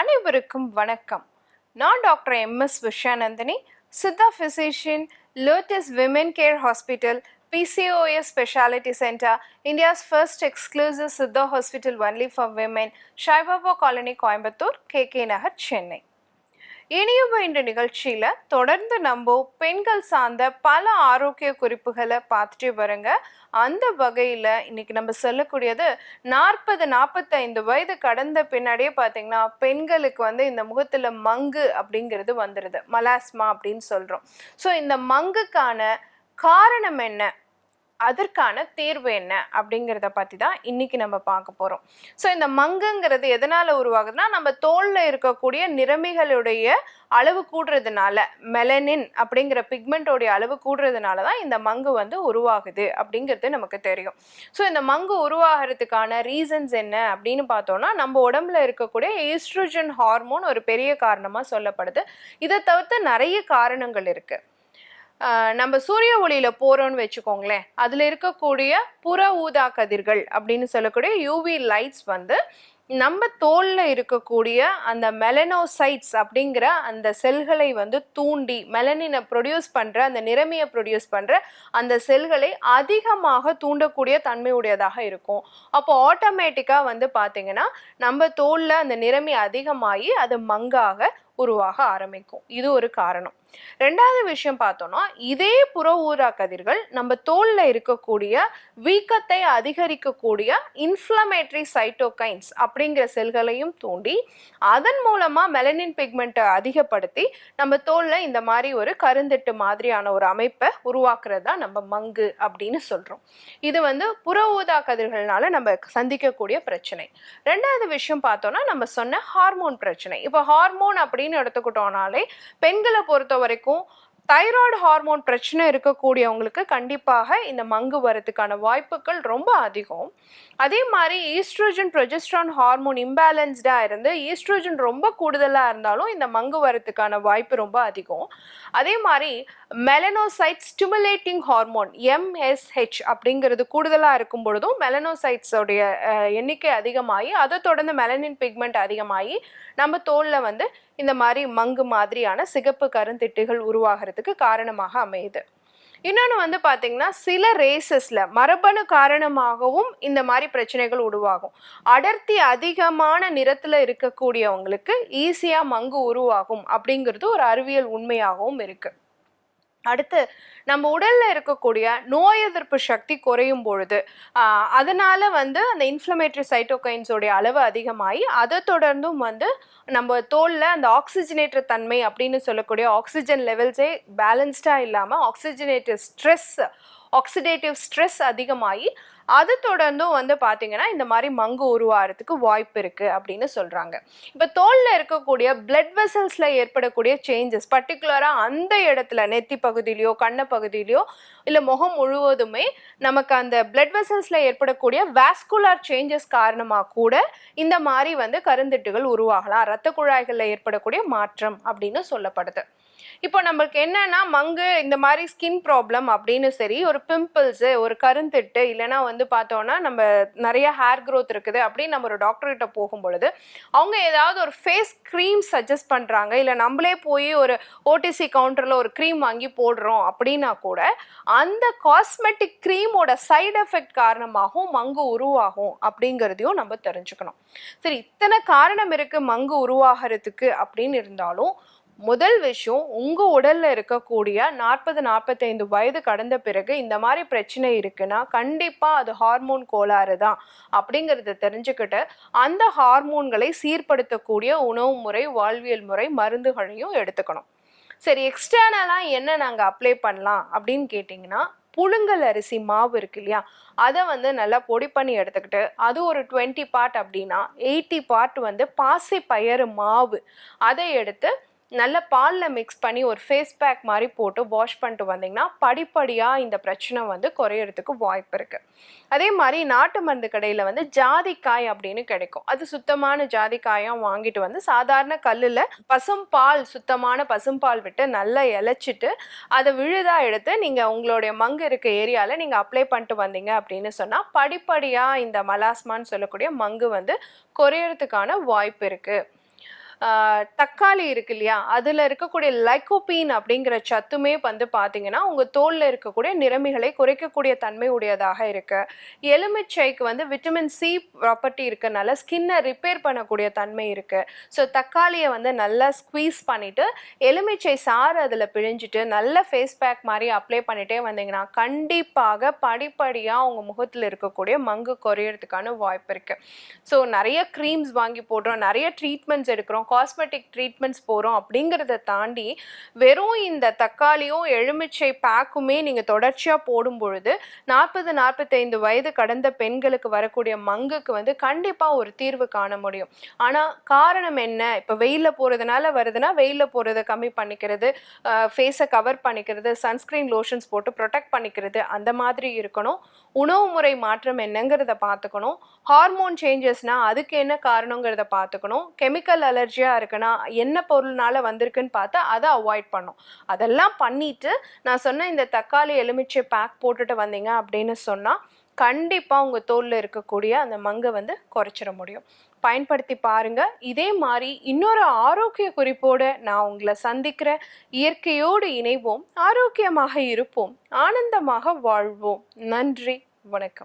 அனைவருக்கும் வணக்கம். நான் doctor M S Vishayanandhini, Siddha physician, lotus women care hospital, PCOS Specialty Center, India's first exclusive Siddha hospital only for women, Shaibaba Colony, Coimbatore, KK நகர், சென்னை. இனியும் இந்த நிகழ்ச்சியில தொடர்ந்து நம்ம பெண்கள் சார்ந்த பல ஆரோக்கிய குறிப்புகளை பார்த்துட்டு வருங்க. அந்த வகையில இன்னைக்கு நம்ம சொல்லக்கூடியது 40-45 வயது கடந்த பின்னாடியே பார்த்தீங்கன்னா பெண்களுக்கு இந்த முகத்துல மங்கு அப்படிங்கிறது வந்துடுது, மலாஸ்மா அப்படின்னு சொல்றோம். ஸோ இந்த மங்குக்கான காரணம் என்ன, அதற்கான தீர்வு என்ன அப்படிங்கிறத பற்றி தான் இன்னைக்கு நம்ம பார்க்க போகிறோம். ஸோ இந்த மங்குங்கிறது எதனால் உருவாகுதுன்னா, நம்ம தோலில் இருக்கக்கூடிய நிறமிகளுடைய அளவு கூடுறதுனால, மெலனின் அப்படிங்கிற பிக்மெண்ட்டோடைய அளவு கூடுறதுனால தான் இந்த மங்கு உருவாகுது அப்படிங்கிறது நமக்கு தெரியும். ஸோ இந்த மங்கு உருவாகிறதுக்கான ரீசன்ஸ் என்ன அப்படின்னு பார்த்தோம்னா, நம்ம உடம்புல இருக்கக்கூடிய ஈஸ்ட்ரோஜன் ஹார்மோன் ஒரு பெரிய காரணமாக சொல்லப்படுது. இதை தவிர்த்து நிறைய காரணங்கள் இருக்குது. நம்ம சூரிய ஒளியில போறோம்னு வச்சுக்கோங்களேன், அதுல இருக்கக்கூடிய புற ஊதா கதிர்கள் அப்படின்னு சொல்லக்கூடிய யூவி லைட்ஸ் நம்ம தோல்ல இருக்கக்கூடிய அந்த மெலனோசைட்ஸ் அப்படிங்கிற அந்த செல்களை தூண்டி மெலனினை ப்ரொடியூஸ் பண்ற, அந்த நிறமியை ப்ரொடியூஸ் பண்ற அந்த செல்களை அதிகமாக தூண்டக்கூடிய தன்மையுடையதாக இருக்கும். அப்போ ஆட்டோமேட்டிக்கா பார்த்தீங்கன்னா நம்ம தோல்ல அந்த நிறமி அதிகமாகி அது மங்காக உருவாக ஆரம்பிக்கும். இது ஒரு காரணம். ரெண்டாவது விஷயம் பார்த்தோம்னா, இதே புற ஊதா கதிர்கள் நம்ம தோல்ல இருக்கக்கூடிய வீக்கத்தை அதிகரிக்கக்கூடிய இன்ஃப்ளமேட்டரி சைட்டோகைன்ஸ் அப்படிங்கிற செல்களையும் தூண்டி அதன் மூலமா மெலனின் பிக்மெண்ட்டை அதிகப்படுத்தி நம்ம தோல்ல இந்த மாதிரி ஒரு கருந்திட்டு மாதிரியான ஒரு அமைப்பை உருவாக்குறதா நம்ம மங்கு அப்படின்னு சொல்றோம். இது புற ஊதா கதிர்கள்னால நம்ம சந்திக்கக்கூடிய பிரச்சனை. ரெண்டாவது விஷயம் பார்த்தோம்னா, நம்ம சொன்ன ஹார்மோன் பிரச்சனை. இப்போ ஹார்மோன் அப்படின்னு எடுத்துக்கிட்டோம்னாலே பெண்களை பொறுத்த வரைக்கும் தைராய்டு ஹார்மோன் பிரச்சனை இருக்கக்கூடியவங்களுக்கு கண்டிப்பாக இந்த மங்கு வரதுக்கான வாய்ப்புகள் ரொம்ப அதிகம். அதே மாதிரி ஈஸ்ட்ரோஜன் ப்ரொஜெஸ்ட்ரான் ஹார்மோன் இம்பேலன்ஸ்டாக இருந்து ஈஸ்ட்ரோஜன் ரொம்ப கூடுதலாக இருந்தாலும் இந்த மங்கு வரதுக்கான வாய்ப்பு ரொம்ப அதிகம். அதே மாதிரி மெலனோசைட் ஸ்டிமுலேட்டிங் ஹார்மோன் MSH அப்படிங்கிறது கூடுதலாக இருக்கும் பொழுதும் மெலனோசைட்ஸோடைய எண்ணிக்கை அதிகமாகி அதை தொடர்ந்து மெலனின் பிக்மெண்ட் அதிகமாகி நம்ம தோலில் இந்த மாதிரி மங்கு மாதிரியான சிகப்பு கருந்திட்டுகள் உருவாகிறதுக்கு காரணமாக அமையுது. இன்னொன்று பார்த்தீங்கன்னா, சில ரேசஸ்ல மரபணு காரணமாகவும் இந்த மாதிரி பிரச்சனைகள் உருவாகும். அடர்த்தி அதிகமான நிறத்துல இருக்கக்கூடியவங்களுக்கு ஈஸியா மங்கு உருவாகும் அப்படிங்கிறது ஒரு அறிவியல் உண்மையாகவும் இருக்கு. அடுத்து நம்ம உடல்ல இருக்கக்கூடிய நோய் எதிர்ப்பு சக்தி குறையும் பொழுது அதனால அந்த இன்ஃப்ளமேட்டரி சைட்டோகைன்ஸோடைய அளவு அதிகமாகி அதை தொடர்ந்தும் நம்ம தோல்ல அந்த ஆக்சிஜனேட்டர் தன்மை அப்படின்னு சொல்லக்கூடிய ஆக்சிஜன் லெவல்ஸே பேலன்ஸ்டா இல்லாம ஆக்சிடேட்டிவ் ஸ்ட்ரெஸ் அதிகமாகி அது தொடர்ந்தும் பார்த்தீங்கன்னா இந்த மாதிரி மங்கு உருவாகிறதுக்கு வாய்ப்பு இருக்கு அப்படின்னு சொல்றாங்க. இப்போ தோல்ல இருக்கக்கூடிய பிளட் வெசல்ஸ்ல ஏற்படக்கூடிய சேஞ்சஸ், பர்டிகுலரா அந்த இடத்துல நெத்தி பகுதியிலையோ கண்ண பகுதியிலையோ இல்லை முகம் முழுவதுமே நமக்கு அந்த பிளட் வெசல்ஸ்ல ஏற்படக்கூடிய வாஸ்குலர் சேஞ்சஸ் காரணமாக கூட இந்த மாதிரி கருந்திட்டுகள் உருவாகலாம். இரத்த குழாய்களில் ஏற்படக்கூடிய மாற்றம் அப்படின்னு சொல்லப்படுது. இப்போ நம்மளுக்கு என்னன்னா, மங்கு இந்த மாதிரி ஸ்கின் ப்ராப்ளம் அப்படின்னு சரி, ஒரு பிம்பிள்ஸு, ஒரு கருந்திட்டு, இல்லைன்னா பார்த்தோம்னா நம்ம நிறைய ஹேர் க்ரோத் இருக்குது அப்படின்னு நம்ம ஒரு டாக்டர்கிட்ட போகும் பொழுது அவங்க ஏதாவது ஒரு ஃபேஸ் க்ரீம் சஜஸ்ட் பண்ணுறாங்க, இல்லை நம்மளே போய் ஒரு OTC கவுண்டரில் ஒரு க்ரீம் வாங்கி போடுறோம் அப்படின்னா கூட அந்த காஸ்மெட்டிக் க்ரீமோட சைடு எஃபெக்ட் காரணமாகவும் மங்கு உருவாகும் அப்படிங்கிறதையும் நம்ம தெரிஞ்சுக்கணும். சரி, இத்தனை காரணம் இருக்கு மங்கு உருவாகிறதுக்கு அப்படின்னு இருந்தாலும் முதல் விஷயம், உங்க உடல்ல இருக்கக்கூடிய 40-45 வயது கடந்த பிறகு இந்த மாதிரி பிரச்சனை இருக்குன்னா கண்டிப்பா அது ஹார்மோன் கோளாறு தான் அப்படிங்கிறத தெரிஞ்சுக்கிட்டு அந்த ஹார்மோன்களை சீர்படுத்தக்கூடிய உணவு முறை, வாழ்வியல் முறை, மருந்துகளையும் எடுத்துக்கணும். சரி, எக்ஸ்டர்னலா என்ன நாங்க அப்ளை பண்ணலாம் அப்படின்னு கேட்டிங்கன்னா, புழுங்கல் அரிசி மாவு இருக்கு இல்லையா, அதை நல்லா பொடி பண்ணி எடுத்துக்கிட்டு அது ஒரு 20 பார்ட் அப்படின்னா 80 பார்ட் பாசி பயறு மாவு அதை எடுத்து நல்ல பாலில் மிக்ஸ் பண்ணி ஒரு ஃபேஸ் பேக் மாதிரி போட்டு வாஷ் பண்ணிட்டு வந்தீங்கன்னா படிப்படியாக இந்த பிரச்சனை குறையறதுக்கு வாய்ப்பு இருக்குது. அதே மாதிரி நாட்டு மருந்து கடையில் ஜாதிக்காய் அப்படின்னு கிடைக்கும். அது சுத்தமான ஜாதிக்காயாக வாங்கிட்டு சாதாரண கல்லில் சுத்தமான பசும்பால் விட்டு நல்லா இலைச்சிட்டு அதை விழுதாக எடுத்து நீங்கள் உங்களுடைய மங்கு இருக்க ஏரியாவில் நீங்கள் அப்ளை பண்ணிட்டு வந்தீங்க அப்படின்னு சொன்னால் படிப்படியாக இந்த மலாஸ்மான்னு சொல்லக்கூடிய மங்கு குறையறதுக்கான வாய்ப்பு இருக்குது. தக்காளி இருக்கு இல்லையா, அதில் இருக்கக்கூடிய லைக்கோபீன் அப்படிங்கிற சத்துமே வந்து பார்த்தீங்கன்னா உங்கள் தோலில் இருக்கக்கூடிய நிறமிகளை குறைக்கக்கூடிய தன்மை உடையதாக இருக்கு. எலுமிச்சைக்கு வந்து விட்டமின் சி ப்ராப்பர்ட்டி இருக்கனால ஸ்கின்னை ரிப்பேர் பண்ணக்கூடிய தன்மை இருக்கு. ஸோ தக்காளியை வந்து நல்லா ஸ்குவீஸ் பண்ணிட்டு எலுமிச்சை சாறு அதில் பிழிஞ்சிட்டு நல்ல ஃபேஸ் பேக் மாதிரி அப்ளை பண்ணிட்டே வந்தீங்கன்னா கண்டிப்பாக படிப்படியாக உங்கள் முகத்தில் இருக்கக்கூடிய மங்கு குறையிறதுக்கான வாய்ப்பு இருக்கு. ஸோ நிறைய க்ரீம்ஸ் வாங்கி போடுறோம், நிறைய ட்ரீட்மெண்ட்ஸ் எடுக்கிறோம், காஸ்மெட்டிக் ட்ரீட்மெண்ட்ஸ் போகிறோம். அப்படிங்கிறத தாண்டி வெறும் இந்த தக்காளியும் எலுமிச்சை பேக்குமே நீங்கள் தொடர்ச்சியாக போடும் பொழுது 40-45 வயது கடந்த பெண்களுக்கு வரக்கூடிய மங்குக்கு வந்து கண்டிப்பாக ஒரு தீர்வு காண முடியும். ஆனால் காரணம் என்ன? இப்போ வெயிலில் போகிறதுனால வருதுன்னா வெயிலில் போகிறத கம்மி பண்ணிக்கிறது, ஃபேஸை கவர் பண்ணிக்கிறது, சன்ஸ்க்ரீன் லோஷன்ஸ் போட்டு ப்ரொடெக்ட் பண்ணிக்கிறது, அந்த மாதிரி இருக்கணும். உணவு முறை மாற்றம் என்னங்கிறத பார்த்துக்கணும். ஹார்மோன் சேஞ்சஸ்னால் அதுக்கு என்ன காரணங்கிறத பார்த்துக்கணும். கெமிக்கல் அலர்ஜியாக இருக்குன்னா என்ன பொருள்னால வந்திருக்குன்னு பார்த்தா அதை அவாய்ட் பண்ணும். அதெல்லாம் பண்ணிட்டு நான் சொன்ன இந்த தக்காளி எலுமிச்சை பேக் போட்டுட்டு வந்தீங்க அப்படின்னு சொன்னால் கண்டிப்பாக உங்கள் தோலில் இருக்கக்கூடிய அந்த மங்கை வந்து குறைச்சிட முடியும். பயன்படுத்தி பாருங்க. இதே மாதிரி இன்னொரு ஆரோக்கிய குறிப்போடு நான் உங்களை சந்திக்கிறேன். இயற்கையோடு இணைவோம், ஆரோக்கியமாக இருப்போம், ஆனந்தமாக வாழ்வோம். நன்றி, வணக்கம்.